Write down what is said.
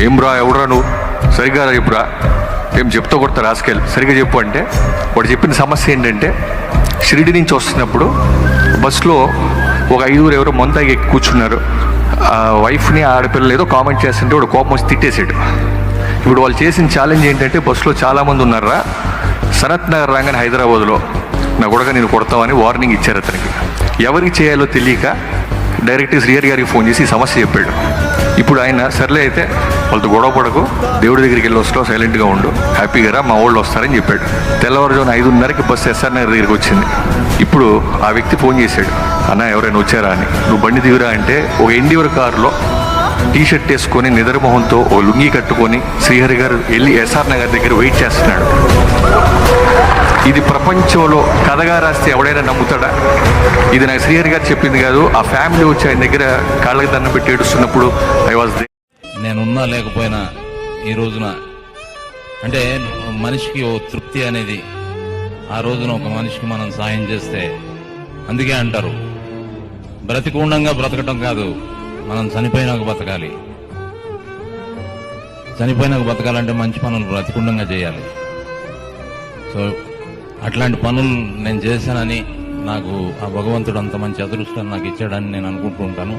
ఏం రా ఎవడరా నువ్వు సరిగ్గా చెప్పురా, ఏం చెప్తా కొడతా రాసుకెళ్ళి సరిగ్గా చెప్పు అంటే వాడు చెప్పిన సమస్య ఏంటంటే షిరిడి నుంచి వస్తున్నప్పుడు బస్సులో ఒక 5 ఎవరో మొంతాగి ఎక్కి కూర్చున్నారు. వైఫ్ని ఆడపిల్లలు ఏదో కామెంట్ చేస్తుంటే వాడు కోపం వచ్చి తిట్టేసాడు. ఇప్పుడు వాళ్ళు చేసిన ఛాలెంజ్ ఏంటంటే బస్సులో చాలామంది ఉన్నారా, సనత్ నగర్ రాగానే హైదరాబాద్లో నా కొడుకు నేను కొడతామని వార్నింగ్ ఇచ్చారు అతనికి. ఎవరికి చేయాలో తెలియక డైరెక్ట్ శ్రీహరి గారికి ఫోన్ చేసి ఈ సమస్య చెప్పాడు. ఇప్పుడు ఆయన సర్లే అయితే వాళ్ళతో గొడవ పడకు, దేవుడి దగ్గరికి వెళ్ళి వస్తావు, సైలెంట్గా ఉండు, హ్యాపీగా రా, మా వాళ్ళు వస్తారని చెప్పాడు. తెల్లవారుజామున 5:30కి బస్సు ఎస్ఆర్ నగర్ దగ్గరికి వచ్చింది. ఇప్పుడు ఆ వ్యక్తి ఫోన్ చేశాడు, అన్న ఎవరైనా వచ్చారా అని. నువ్వు బండి దిగురా అంటే ఒక ఎండివర్ కారులో టీషర్ట్ వేసుకొని నిద్రమోహంతో ఓ లుంగి కట్టుకొని శ్రీహరి గారు వెళ్ళి ఎస్ఆర్ నగర్ దగ్గర వెయిట్ చేస్తున్నాడు. ఇది ప్రపంచంలో కథగా రాస్తే ఎవడైనా నమ్ముతాడా? ఇది నాకు శ్రీహరి గారు చెప్పింది కాదు. ఆ ఫ్యామిలీ వచ్చి ఆయన దగ్గర కాళ్ళకి దండం పెట్టి ఏడుస్తున్నప్పుడు నేనున్నా లేకపోయినా ఈ రోజున అంటే మనిషికి ఓ తృప్తి అనేది ఆ రోజున ఒక మనిషికి మనం సాయం చేస్తే, అందుకే అంటారు బ్రతికుండంగా బ్రతకటం కాదు, మనం చనిపోయినాక బతకాలి. చనిపోయినాక బతకాలంటే మంచి పనులు బ్రతికుండంగా చేయాలి. సో అట్లాంటి పనులు నేను చేశానని నాకు ఆ భగవంతుడు అంత మంచి అదృష్టాన్ని నాకు ఇచ్చాడని నేను అనుకుంటూ ఉంటాను.